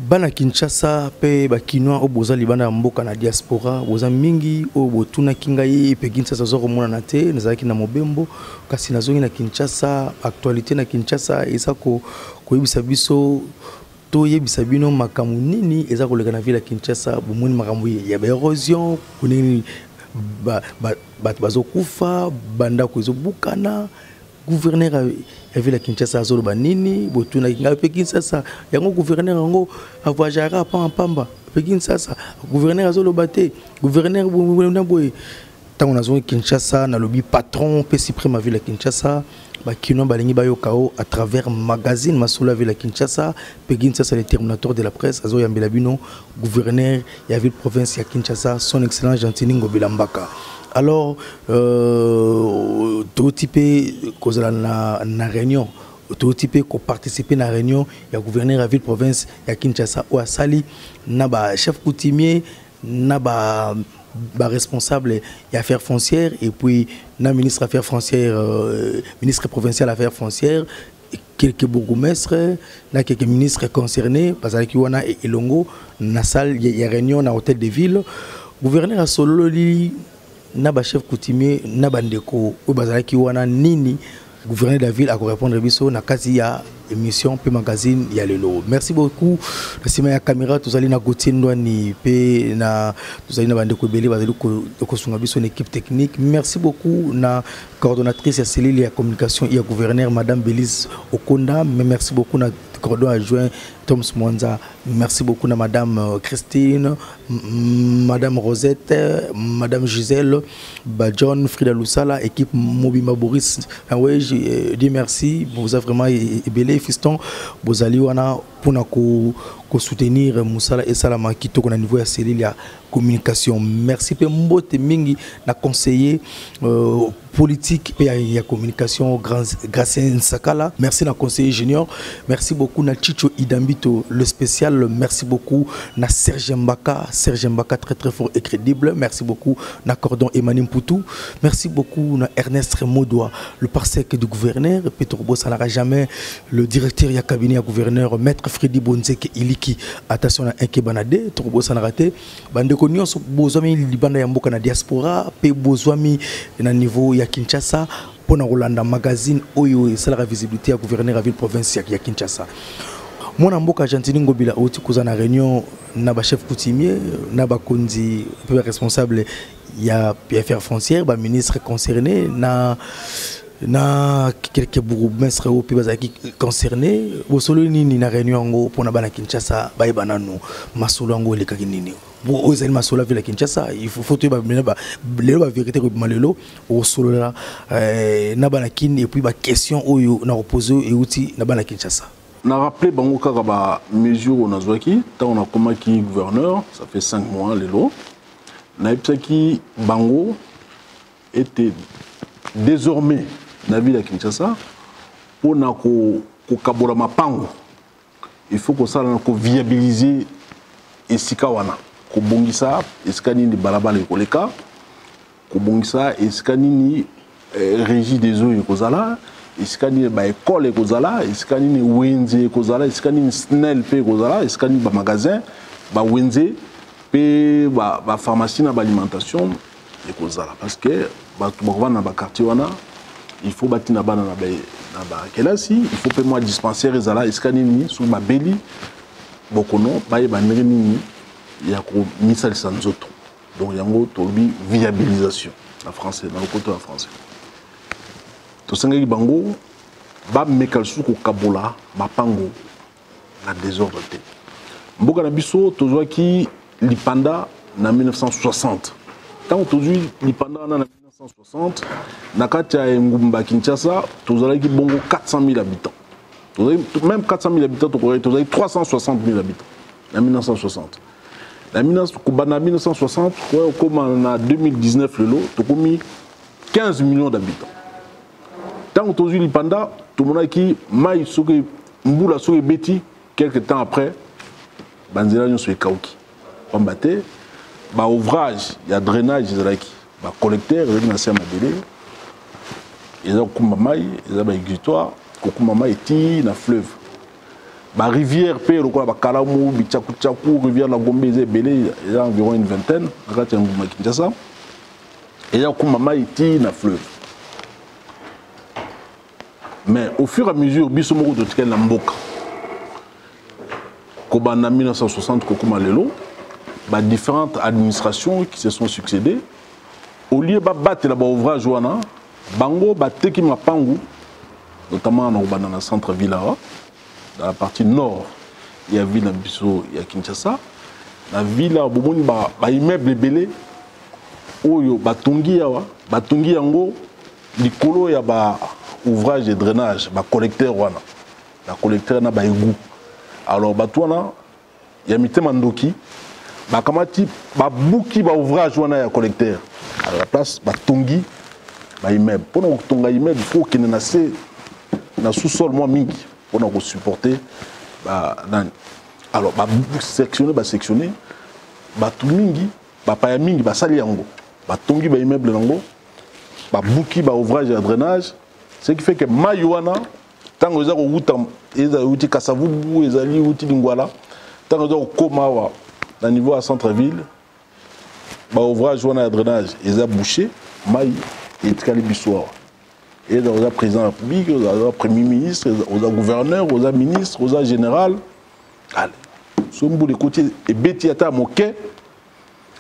Bana Kinshasa pe bakinois o boza libanda mboka na diaspora boza mingi o botuna kingai pe Kinshasa zo komona na te nazaki na mobembo kasi nazongi na Kinshasa actualité na Kinshasa eza ko yebisa biso to yebisa bino makamu nini eza koleka na ville ya Kinshasa bomoni makambo ya erosion kunini bazokufa banda ko ezobukana gouverneur ya ville ya Kinshasa azoloba nini botuna kinga pe Kinshasa yango gouverneur yango avajara pamba pe Kinshasa gouverneur azoloba te gouverneur boye tango nazongi Kinshasa na lobi patron pe suprême ville ya Kinshasa bakino balingi bayokao à travers magazine masolo ville ya Kinshasa pe Kinshasa le terminateur de la presse azo yambela bino gouverneur ya ville province ya Kinshasa son excellence Gentini Ngobila Mbaka. Alors, tout type na réunion, tout type qui participer à la réunion, il y a gouverneur de la ville province, il y a Kinshasa ou à Sali, naba chef coutumier, naba responsable des affaires foncières et puis na ministre affaires foncières, ministre provincial affaires foncières, quelques bourgmestres, na quelques ministres concernés, parce que y a Elongo, na salle, il y a réunion na hôtel de ville, gouverneur a solo li naba chef coutumier naba ndeko o bazalaki wana nini gouverneur de la ville a répondre biso na kazi ya émission pe magazine ya lelo. Merci beaucoup na sima ya caméra tozali na Gauthier Ndwani pe na tozali na bandeko belé bazali ko sunga biso une équipe technique. Merci beaucoup na coordonnatrice ya cellule ya communication ya gouverneur madame Bélise Okonda, mais merci beaucoup na coordon adjoint Thomas Mwanza. Merci beaucoup à madame Christine, madame Rosette, madame Gisèle, John, Frida Lusala, équipe Mobima Boris. Oui, je dis merci. Vous avez vraiment ébélé, fiston. Vous allez pour soutenir Moussala et Salama qui tourne à niveau de cellule la communication. Merci pour Mbote Mingi, la conseiller politique et la communication Gracien Sakala. Merci na conseiller junior. Merci beaucoup na Chicho Idambito le spécial. Merci beaucoup na Serge Mbaka très fort et crédible. Merci beaucoup na Cordon Emmanuel Poutou. Merci beaucoup na Ernest Remodoua le parsec du gouverneur. Petrobo Salara jamais le directeur du cabinet du gouverneur maître Freddy Bonzeke Iliki. Attention à Inkebanade, Trobo Sanarate. Bande konyo so bozwami libanda ya mboka na diaspora pe bozwami na niveau ya Kinshasa pona Rolanda magazine oyo esala visibilité ya gouverneur ya ville province ya Kinshasa. Mwana mboka Gentini Ngobila oti kuza na réunion na ba chef coutumier na ba konzi pe responsable ya affaires foncières ba ministre concerné na quelques bourgmestres au pays concernés bosolo nini na réunion ngo pona bana Kinshasa baye banano masolo ngo le kakinini bo ozali masolo vile Kinshasa il faut to ba lelo ba vérité ko malelo o solo la na bana kin et puis ba question oyo na reposer et outil na bana Kinshasa na rappelé bango kaka ba mesure on azwaki ta on a komaki gouverneur ça fait 5 mois lelo na ipsaki bango était désormais na ville ya Kinshasa pour na ko kabola mapango il faut que ça na ko viabiliser esika wana ko bongisa esika nini balabala ekoleka ko bongisa esika nini régie des eaux ekozala esika nini ba école ekozala esika nini wenze ekozala esika nini snel pe ekozala esika nini ba magasin ba wenze pe ba pharmacie na ba alimentation ekozala parce que ba tuba na ba quartier wana il faut bâtir na bana na ba kelasi il faut payer moi dispensaire ezala eskanini sous ma beli bokono baye banere nini ya ko misal sanzoto donc yango tolbi viabilisation en français dans le côté en français to sangaki bango ba mekal suko kabola mapango na désordre te mboka na biso tozwaki lipanda na 1960 tant tozwi lipanda na 1960, nakati ya Ngumba Kinshasa, tozalaki bongo 400 000 habitants. Même 400 000 habitants, tozalaki 360 000 habitants en 1960. En 1960, comme en 2019, tokomi 15 millions d'habitants. Tant que tozui lipanda, tout le monde qui maï soke mbula soke beti quelques temps après, banzela nyo soke kauki. Pambate, ba ouvrage, il y a drainage ezalaki. Ba collecteur avec na sema belé ils ont kumba mai ils ont ba exutoire ko kumba mai ti na fleuve La rivière, Kalamu, Bichakuchaku, rivière la Gombe, il y a environ une vingtaine. Et il y a Kumama iti na fleuve. Mais au fur et à mesure, Bissomoko de Tikel Namboka, en 1960, Kokuma Lelo, différentes administrations qui se sont succédées, au lieu de battre l'ouvrage, Bango, Bateki Mapangu, notamment dans le centre-ville, dans la partie nord, il y a ville Bisso, il y a Kinshasa. La ville, il y a immeuble belé, Oyo, Batongi, Batongi Yango, Likolo, il y a ouvrage de drainage, collecteur, la collecteur na baigou. Alors, il y a Mité Mandoki, Bakamati, Babouki, ouvrage, il y a collecteur. À la place, Batongi, immeuble. Pour nous tonga immeuble, il faut qu'il y ait un sous-sol moins mingi pour nous supporter. Alors, sectionner, tout mingi, paya mingi, sali yango, tongi immeuble yango, bouki ouvrage de drainage, ce qui fait que Mayuana, tant que vous avez Kassavubu, vous avez Lingwala, tant que vous avez Komawa, au niveau à centre-ville, ouvrage de drainage, ils ont bouché, Maï et Tkalibisoir. Et vous avez président de la République, vous avez premier ministre, vous avez gouverneur, vous avez ministre, vous avez général. Allez, ce bout de côté, et Betiata Moké,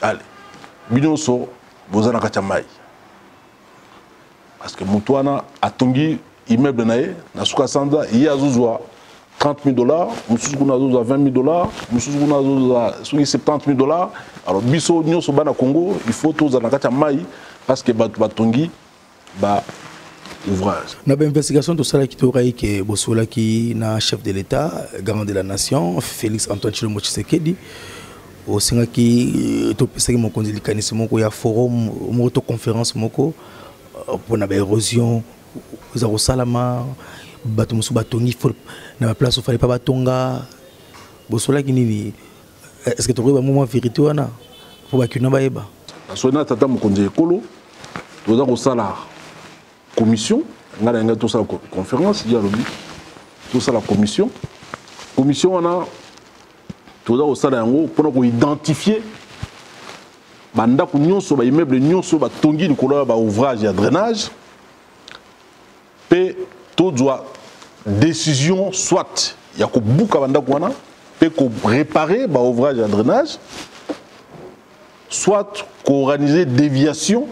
allez, Binoso, vous avez un Maï. Parce que Moutouana a tongi immeuble nae, na souka sanda, il y a 30 000 $, Moussoukouna a 20 000 $, Moussoukouna a 70 000 $. Alors, Bisso, Nyo Sobana Congo, il faut tous en akacha maï, parce que Batongi, ouvrage. Dans l'investigation de ça, qui est Bossola qui est chef de l'État, garant de la nation, Félix Antoine Tshilombo Tshisekedi, au Sénat qui est au mécanisme, il y a forum, une conférence, pour l'érosion, vous avez Salama, Batumsu Batongi, dans la place où il ne fallait pas Batonga. Bossola qui est-ce que tu as un moment vérité pour que tu aies un Soina Tata Mokonzi Ekolo, tu as une commission, tu as une conférence, tu as une commission. Commission, tu as une pour identifier bandako nyonso ba immeuble nyonso ba tongi likolo ba ouvrage ya drainage pe to doit décision soit ya ko buka bandako wana pe ko réparer ba ouvrage ya drainage soit ko organiser déviation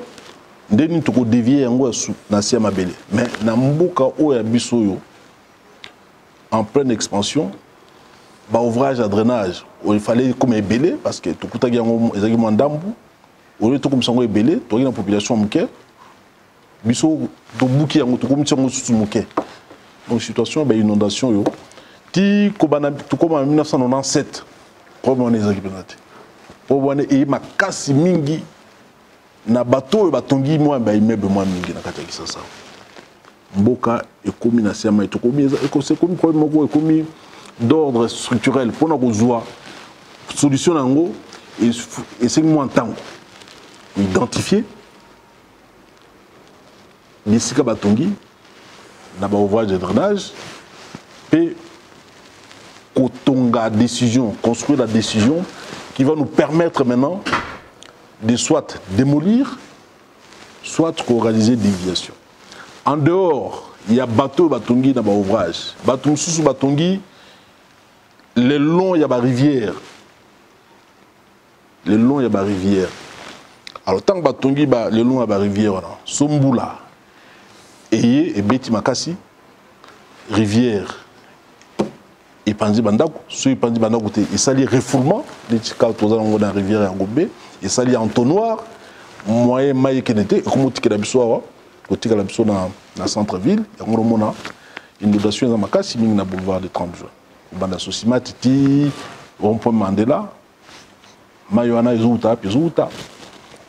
ndeni to ko dévier yango na sia mabele mais na mbuka o ya biso yo en pleine expansion ba ouvrage à drainage où il fallait comme ébélé parce que tout kuta yango ezaki mandambu au lieu de comme ça ébélé to na population muke biso to buki yango to comme tsango susu muke donc situation ba inondation yo ti ko bana to comme en 1997 comme on ezaki penate pour bona e makasi mingi na bateau batongi moi ba immeuble moi mingi na kati ya Kisasa mboka ekomi na siama etokomi c'est comme problème moko ekomi d'ordre structurel pour nous voir solution nango et c'est moins temps identifier les sika batongi na ba ouvrage de drainage et kotonga décision construire la décision qui va nous permettre maintenant de soit démolir soit réaliser des déviations. En dehors il y a bateau batongi na ba ouvrage bateau sous batongi le long il y a la rivière. Le long il y a la rivière. Alors tant que batongi le long il y a la rivière Sombula et Beti Makasi rivière et Pandi Bandako, ceux Pandi Bandako et sali refoulement les tika toza dans la rivière en Gombe et sali entonnoir moyen maï kenete comme tika la biso côté la biso dans centre-ville il y a mona inondation dans Makasi mingi na boulevard de 30 juin. Banda Sosima Titi, rond-point Mandela, Maywana Izouta, Pizouta.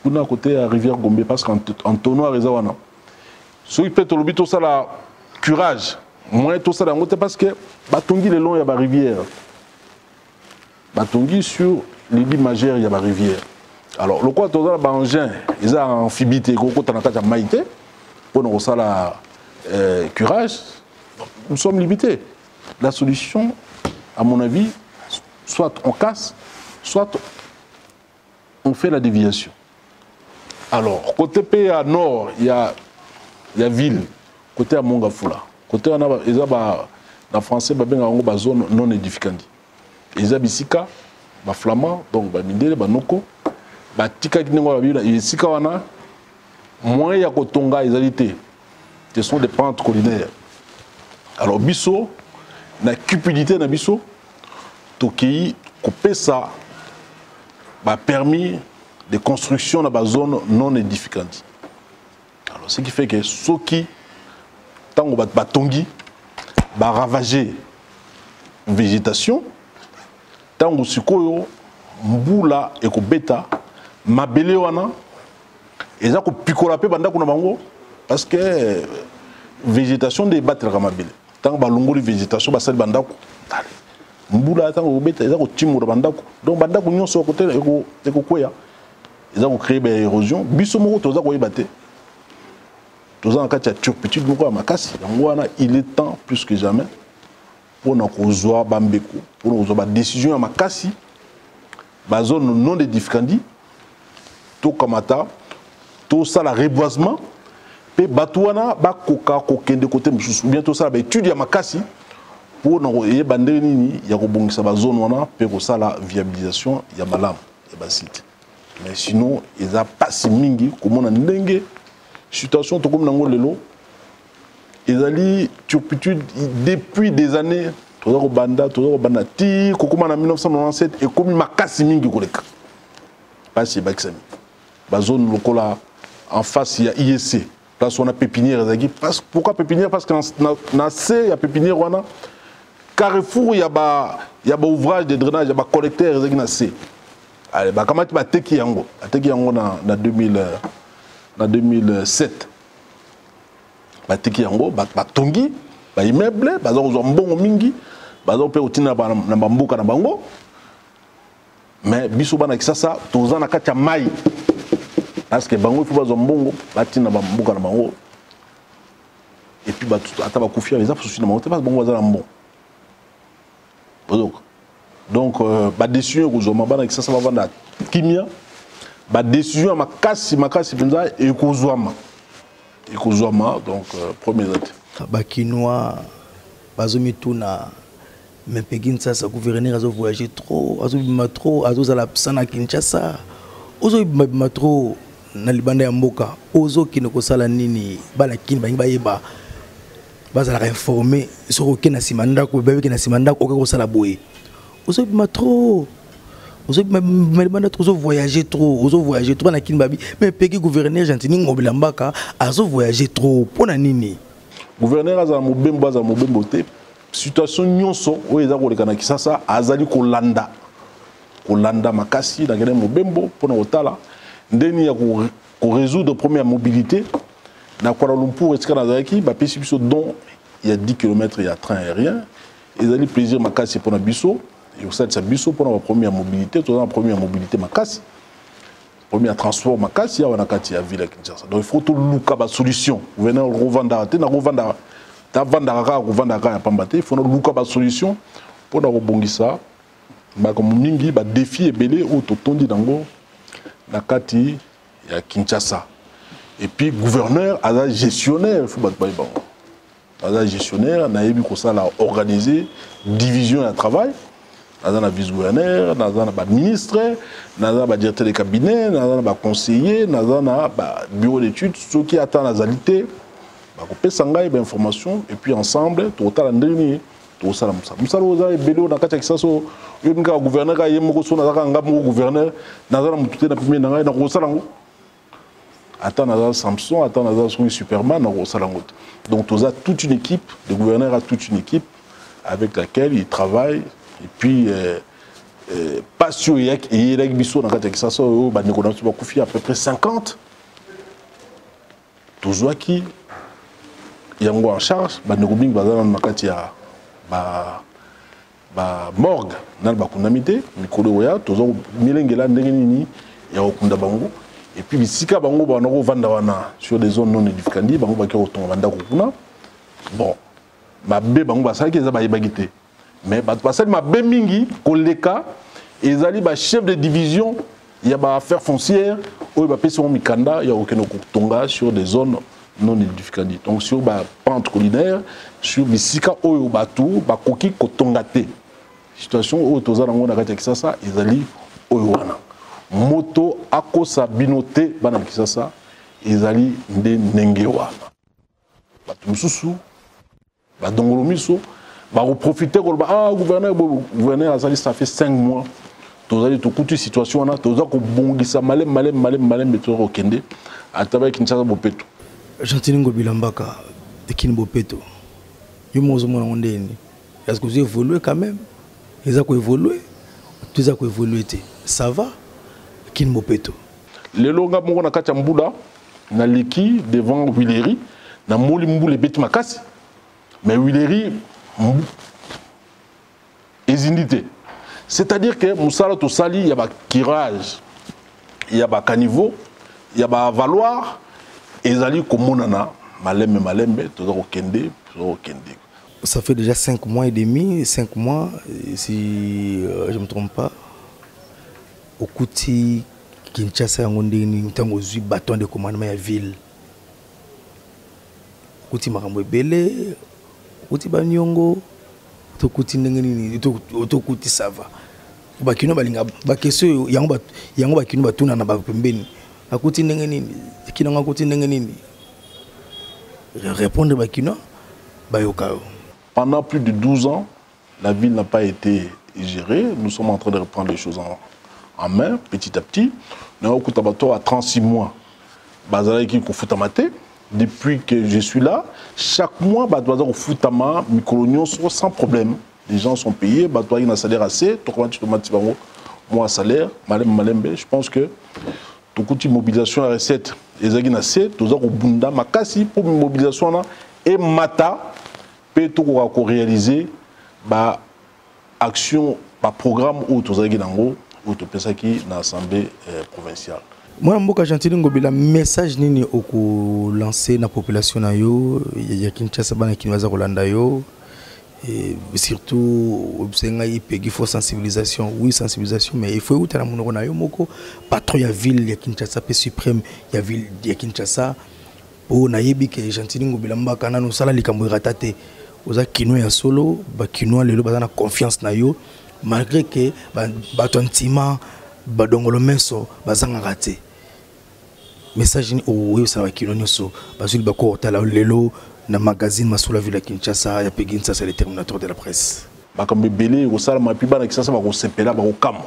Tout à côté à Rivière Gombe parce qu'en tonnoir Ezawana. Ceux qui peut-être le tout ça la curage, moins tout ça dans parce que Batongi le long il y a la rivière. Batongi sur l'île majeure il y a la rivière. Alors le quoi tout ça ba engin, ils ont amphibité goko tanaka ta maïté pour nous ça la curage. Nous sommes limités. La solution à mon avis, soit on casse, soit on fait la déviation. Alors, côté pays à nord, il y a ville, côté à Mongafula. Côté à en français, il y a une zone non édificante. Il y a Bissika, les Flamands, donc les Mindele, les Noko, les Tika qui n'ont pas vu, les Sika, moins il y a Kotonga, les Alités. Ce sont des pentes collinaires. Alors, Bisso, la cupidité de Bisso, Toki, couper ça, a permis de construction dans la zone non édificante. Alors, ce qui fait que ceux qui, tant qu'on va tongi, va ravager la végétation, tant qu'on sikoyo, mbula et ko beta, mabele wana, et ça ko picola pe banda kuna bango, parce que végétation de battre la mabele. Tant qu'on longo de végétation, basa banda ko, mbula tant qu'on beta, et ça ko timura banda ko, donc banda ko nyon so côté et ko koya. Ils ont créé des érosions. Bissomoro, tous ont battu. Tous ont fait turpitude. Il est temps plus que jamais pour nous avoir Bambeko, pour nous avoir décision à Makassi, la zone non édificante, tout kamata, tout ça la reboisement, et Batouana, Bakoka, Kokende côté, bientôt ça, étude à Makassi, pour nous avoir bandeni, il y a une zone, pour ça la viabilisation, il y a Malam, il y a site. Mais sinon, ils n'ont pas si mingi, comme on a une situation comme dans le lot. Ils ont dit turpitude depuis des années. Toujours au Banda, ti, comme en 1997, et comme il m'a cassé mingi, pas si Baxami. La zone locale en face, il y a ISC. Place où on a pépinière. Pourquoi pépinière? Parce que dans C, il y a pépinière. Carrefour, il y a un ouvrage de drainage, il y a un collecteur. Allez, bah comment tu vas teki yango na 2007. Bah teki yango, bah tongi, bah immeuble, bah zo mbongo mingi, bah zo pe otina na bambuka na bango. Mais biso bana kisasa toza na kati ya mai. Parce que bango il faut ba zo mbongo, bah tina bambuka na bango. Et puis bah ata ba kufia les affaires na bango, parce bango za na mbongo. Donc, la décision que vous avez ça va vendre kimia. La décision ma casse et kozwama. Donc premier date. Bakinois bazomituna mais Kinshasa ça gouverneur a voyagé trop, a la sana Kinshasa. Ozo bima trop na libanda ya mboka. Ozo kinoko sala nini bala kin ba yeba. Baza la informer sur aucun simanda ko bébé na simanda ko ko sala boye. Vous avez trop, voyagé trop, mais pays gouverneur gentini ngobilambaka, azo voyagé trop, pour nini. Gouverneur aza mobembo te, situation nyonso o eza ko lekana kisasa azali kolanda makasi na ngene mobembo pona otala ndeni ya ko résoudre première mobilité na Kuala Lumpur etika na zaki ba pesi biso don il y a 10 km il y a train aérien, ezali plaisir makasi pona biso. Et au sein de sa biso pour la première mobilité, la première mobilité makasi, premier transport makasi, on a kati à ville Kinshasa. Donc il faut tout louka ba solution. Vous venez revendre, tu na revendre, ta revendre pambate, il faut louka ba solution pour la rebongisa. Ba comme mingi ba défi et belé ou totondi dango na kati ya Kinshasa. Et puis gouverneur, à gestionnaire, il faut battre bon. À gestionnaire, na yebi ko ça la organiser division de travail. Nous avons un vice-gouverneur, nous avons un ministre, nous avons un directeur de cabinet, nous avons un conseiller, nous avons un bureau d'études, ceux qui attendent la qualité, nous avons des informations, et puis ensemble, tout le monde tout ça. Nous avons un gouverneur, nous avons un gouverneur, nous avons un Samson, nous avons un Superman, donc tout ça, toute une équipe, le gouverneur a toute une équipe avec laquelle il travaille. Et puis, passion et biso dans le ça à peu près 50. Toujours qui y a en charge, banegobing bazana nakatia ba morgue dans ba kunamité, mikolo ya toujours milengela ndengeni ya okunda bango. Et puis bisika bango ba nako vanda wana sur des zones non édificantes, bango ba ki otonga banda kuna. Bon, ba be bango ba saki za ba yebagité. mais basali ma bemingi koleka ezali ba chef de division il y a ba affaires foncières ou ba pesa mikanda ya okeno tonga sur des zones non édificantes. Donc sur ba pente collinaire sur bisika oyo batu ba koki kotonga te. Situation oyo toza nango na kati ya Kisasa ezali oyo wana. Moto akosa binote bana Kisasa ezali nde ndenge wana. Batu mususu ba dongolo miso ba reprofiter ko ba gouverneur azali ça fait 5 mois. Tozali tokuti situation wana toza ko bongisa malem betoro kende ataba Kinshasa bopeto. Gentili Ngobila Mbaka de Kin Bopeto. Yo mozo mona ndeni. Est-ce que vous évoluez quand même? Ils ont évolué. Tout ça évolué. Ça va? Kin Bopeto. Le longa mongo na kati mbula na liki devant Willery na moli mbule beti makasi. Mais Willery ezindité. C'est-à-dire que Moussala Tosali, il y a un kirage, il y a un caniveau, il y a un valoir, et ils allaient comme Monana, malembe, tout ça au Kende. Ça fait déjà 5 mois et demi, 5 mois, si je ne me trompe pas, au Kouti, Kinshasa, on a un bâton de commandement à la ville. Kouti Marambo Belé, Kouti Banyongo, Kouti Nengeni, Kouti Sava. Bakino balinga bakeso yango bakino batuna na bapembeni akuti ndenge nini kinanga akuti ndenge nini répondre bakino bayoka. Pendant plus de 12 ans la ville n'a pas été gérée. Nous sommes en train de reprendre les choses en main petit à petit. Nous avons à 36 mois bazala qui kofutamate. Depuis que je suis là chaque mois bazala kofutama mikolonio sans problème. Les gens sont payés, il y a un salaire assez, moi salaire, je pense que tout coup de mobilisation à recette, les agents assez, tout ça au bunda, makasi pour mobilisation et mata, peut tout réaliser, action, programme ou tout ça qui n'ango, ou tout ça qui dans l'Assemblée provinciale. Moi, je suis un message nini au lancer na population na yo, il y a Kinshasa bana Kinwaza Rolanda yo. Et surtout, il faut sensibilisation. Oui, sensibilisation, mais il faut que tu patron de la ville, il y a Kinshasa, suprême, il y a ville, il y a Kinshasa. Pour naïbi que Gentili Ngobila Mbaka nous sala likambo ratate. Oza kino ya solo, ba kino lelo bazana confiance na yo malgré que ba tontima ba dongolo meso bazanga raté. Message ni o ça ba kino nyoso bazuli ba ko tala lelo. Dans le magazine Massoula Ville à Kinshasa, il y a Péguinsa, c'est le terminateur de la presse. Comme Bélé, au Salama, puis Kinshasa, au Sepela, au Kam.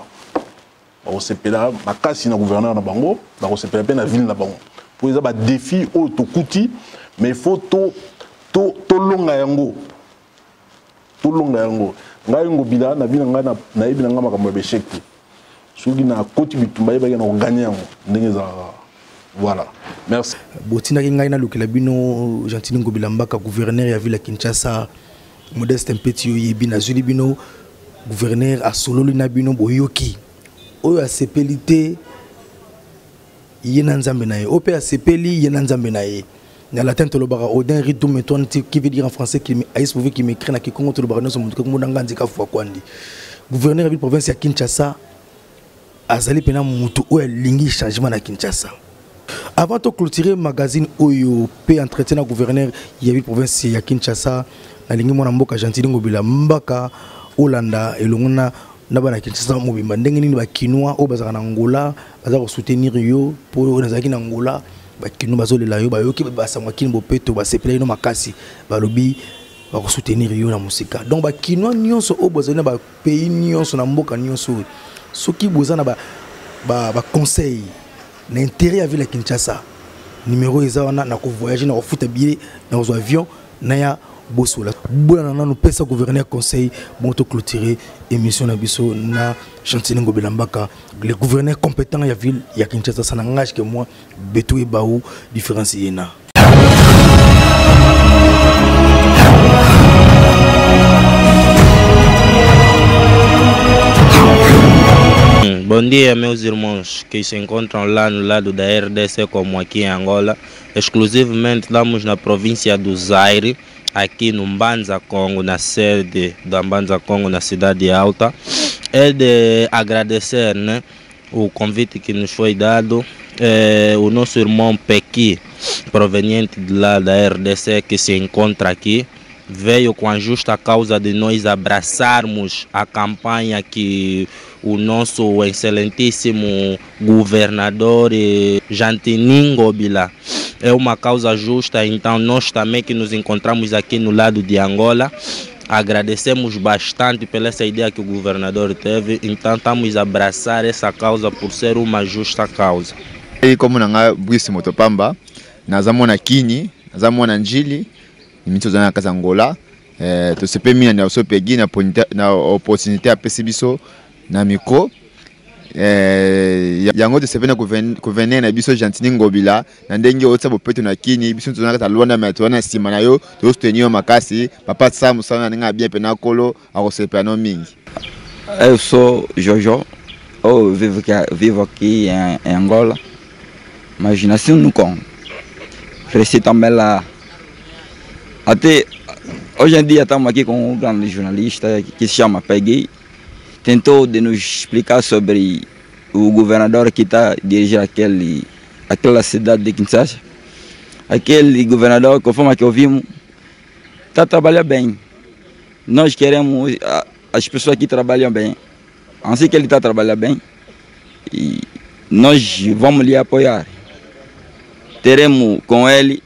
Au Sepela, ma casse, il y a un gouverneur dans Bango, au Sepela, il y a une ville dans Bango. Pour les défis, au Tokouti, mais il faut tout long à Yango. Tout long à Yango. Ngayo Bila, na ville na ibi na ngama kama besheki. Sugi na koti bitumba yeba yana gagner ndengeza. Voilà. Merci. Botina Kingaina Lukelabino, Gentili Ngobila Mbaka, gouverneur ya ville à Kinshasa, Modeste Mpeti Yebina Zulibino, gouverneur à Sololina Bino Boyoki. Oyo a sepelité Yenanzambe nae. Ope a sepeli Yenanzambe nae. Na latin tolobara Odin Ritou Meton qui veut dire en français qui aïs pouvait qui m'écrit na Kikongo tolobara no somutuka kumudanga nzika fwa kwandi. Gouverneur ya ville province ya Kinshasa azali pena mutu oyo lingi changement na Kinshasa. Avant de clôturer le magazine Oyo, peut entretien le gouverneur de la province de Kinshasa, na lingi mwana mboka Gentili Ngobila Mbaka, Olanda, et l'on a na Kinshasa mobimba ndenge nini ba kinois o bazaka na Angola, bazaka soutenir yo pour nazaki na Angola, ba kinois bazolela yo ba yo ki ba samwa Kin Bopeto ba sepela no makasi, ba lobi ba soutenir yo na musika. Donc ba kinois nyonso o bazana ba pays nyonso na mboka nyonso. Soki bozana ba conseil l'intérêt à ville Kinshasa numéro ezana na ko voyager na ko futa billet na ko avion na ya bosola bona na no pesa gouverneur conseil bon to clôturer émission na biso na Gentili Ngobila Mbaka le gouverneur compétent ya ville ya Kinshasa ça n'engage que moi beto e baou différencier na. Bon dia, meus irmãos que se encontram lá no lado da RDC como aqui em Angola. Exclusivamente estamos na província do Zaire, aqui no Mbanza Congo, na sede da Mbanza Congo, na cidade alta, é de agradecer, né, o convite que nos foi dado. O nosso irmão Pequi, proveniente de lá da RDC, que se encontra aqui, veio com a justa causa de nós abraçarmos a campanha que o nosso excelentíssimo governador Jantinin Ngobila. É uma causa justa, então nós também que nos encontramos aqui no lado de Angola, agradecemos bastante pela essa ideia que o governador teve, então estamos a abraçar essa causa por ser uma justa causa. E como nanga Bwisi Motopamba, nazamona Kini, nazamona Njili, nimitsozana kaza Angola, to sepe mina na osopegi na opportunité a pesibiso na miko. Yango to sepe na gouverner na biso Jantinin Ngobila, na ndenge otsa bopeto na Kini, biso tozana kaza Luanda meto na sima na yo, to soutenir makasi, papa Sam sana ninga bien pena kolo a osepe no mingi. Eu sou Jojo, eu vivo aqui em Angola. Mas nasci no Congo, cresci também lá. Até hoje em dia estamos aqui com um grande jornalista que se chama Peggy. Tentou de nos explicar sobre o governador que está dirigindo aquela cidade de Kinshasa. Aquele governador, conforme que ouvimos, está trabalhando bem. Nós queremos as pessoas que trabalham bem. Assim que ele está trabalhando bem, e nós vamos lhe apoiar. Teremos com ele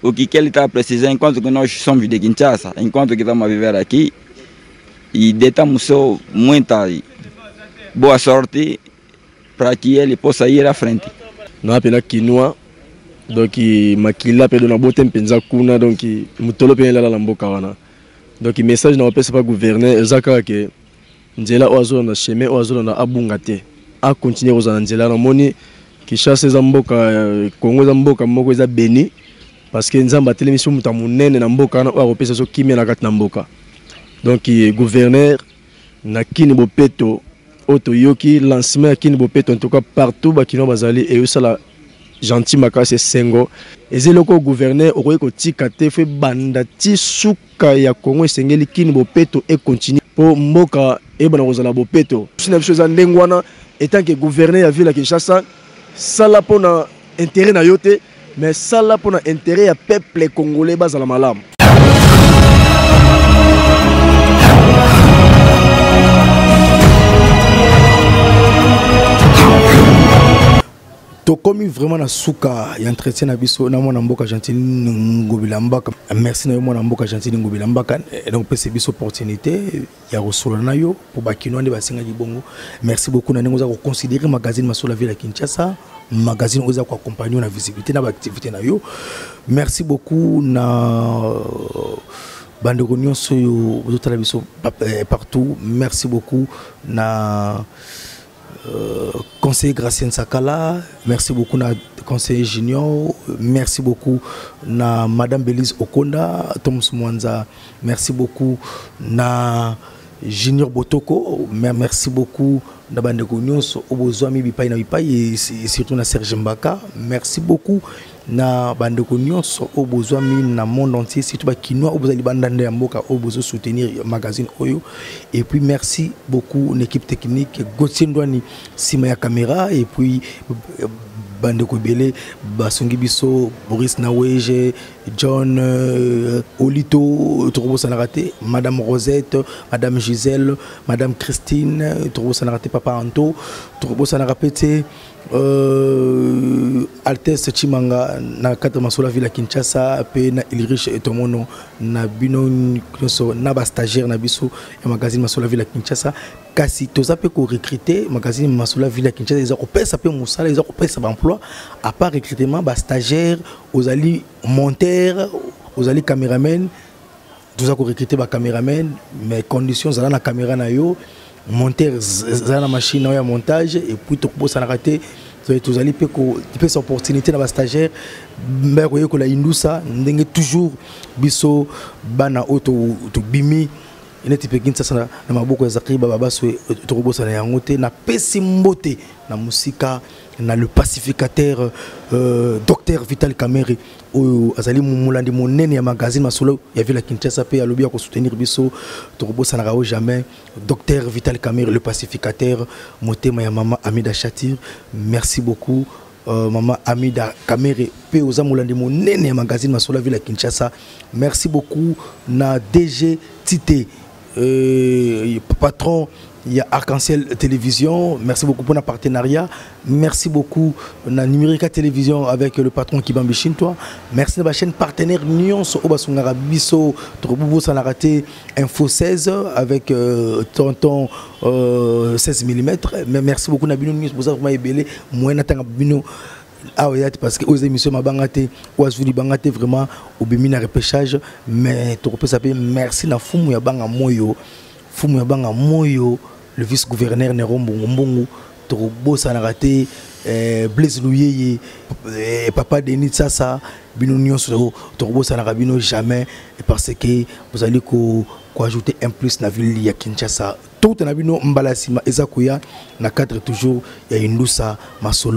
o que ele está precisando, enquanto que nós somos de Kinshasa, enquanto que estamos a viver aqui, e deitamos muita boa sorte para que ele possa ir à frente. Nós apenas quinoa, donc makila pe dona botem penza kuna, donc mutolo pe la mboka wana. Donc message na opesa pa gouverner ezaka ke nzela oazo na chemin oazo na abungate a continuer aux nzela na moni Kinshasa eza mboka Congo eza mboka moko eza béni parce que nzamba atelemisi muta munene na mboka na opesa so kimia na kati na mboka. Donc gouverneur na Kini Bopeto auto yoki lancement ya Kini Bopeto en tout cas partout ba kino bazali et usala gentil makase sengo ezeloko gouverneur okoye ko tikate fe banda ti suka ya Congo esengeli Kini Bopeto et continue po mboka e bana kozala Bopeto sina biso za ndengwana etant que gouverneur ya ville ya Kinshasa sala pona intérêt na yote mais sala pona intérêt ya peuple congolais bazala malamu. To komi vraiment na suka ya entretien na biso na mwana mboka Jantinin Ngobila Mbaka. Merci na yo mwana mboka Jantinin Ngobila Mbaka. Donc pese biso opportunité ya resolo na yo pour bakino ande basinga libongo. Merci beaucoup na nengo za ko considérer magazine Masolo Ville à Kinshasa, magazine oza ko accompagner na visibilité na ba activité na yo. Merci beaucoup na bande réunion so yo otala biso partout. Merci beaucoup na conseiller Gracien Sakala, merci beaucoup na conseiller Junior, merci beaucoup na Madame Belize Okonda, Thomas Mwanza, merci beaucoup na Junior Botoko, merci beaucoup na Bandeko Nyonso Obozwami Bipai na Bipai et surtout na Serge Mbaka, merci beaucoup na Bandeko Nyonso Obozwami na monde entier, surtout ba Kinoa Obozali Bandande ya Mboka Obozo soutenir magazine Oyo, et puis merci beaucoup l'équipe technique Gauthier Ndwani Sima ya caméra, et puis Bandeko Bele Basongi Biso Boris Naweje John Olito Turbo Sanarate, Madame Rosette, Madame Gisèle, Madame Christine Turbo Sanarate, Papa Anto Turbo Sanarapete, Altesse Chimanga na kata Masolo Ville à Kinshasa, pe na Ilrich Etomono na bino na ba stagiaire na biso ya magazine Masolo Ville à Kinshasa. Kasi toza pe ko recruter magazine Masolo Ville à Kinshasa, ils ont pesa pe musala, ils ont pesa emploi à part recrutement ba stagiaire, aux ali monteur, aux ali caméraman, toza ko recruter ba caméraman, mais conditions zala na caméra na yo, monteur zala na machine ya montage, et puis to ko sana rater tous allez pe ko cette opportunité na ba stagiaire mais ko la indusa ndenge toujours biso bana auto to bimi ineti pe Kinshasa na maboko ya Zakri Baba so tokobosa na yango te na pesi mbote na musika na le pacificateur docteur Vital Kamerhe oyo azali mulandi monene ya magazine masolo ya ville Kinshasa pe alobi ko soutenir biso tokobosa na rawo jamais docteur Vital Kamerhe le pacificateur motema ya mama Amida Chatir. Merci beaucoup Maman Amida Kamerhe pe oza mulandi monene ya magazine masolo ya ville Kinshasa. Merci beaucoup na DG Tite patron il y a Arc-en-Ciel Télévision. Merci beaucoup pour notre partenariat. Merci beaucoup na Numérica Télévision avec le patron Kibambi Shintoa. Merci à la chaîne partenaire Nyon so Obasungara Biso Trobubo Sanarate Info 16 avec tonton 16 mm. Merci beaucoup na Bino News pour ça vraiment ebelé moyen na tanga Bino parce que aux émissions mabangate ou azuli bangate vraiment au bimina repêchage mais to peut s'appeler merci na fumu ya banga moyo le vice-gouverneur Nero Mbongo Tobo Sanarate Blaise Louyeye papa Denis Sasa Bino Nyonso Tobo Sanarabino jamais parce que vous allez ajouter un plus na ville ya Kinshasa tout na bino mbalasima ezakuya na cadre toujours ya Indusa Masolo.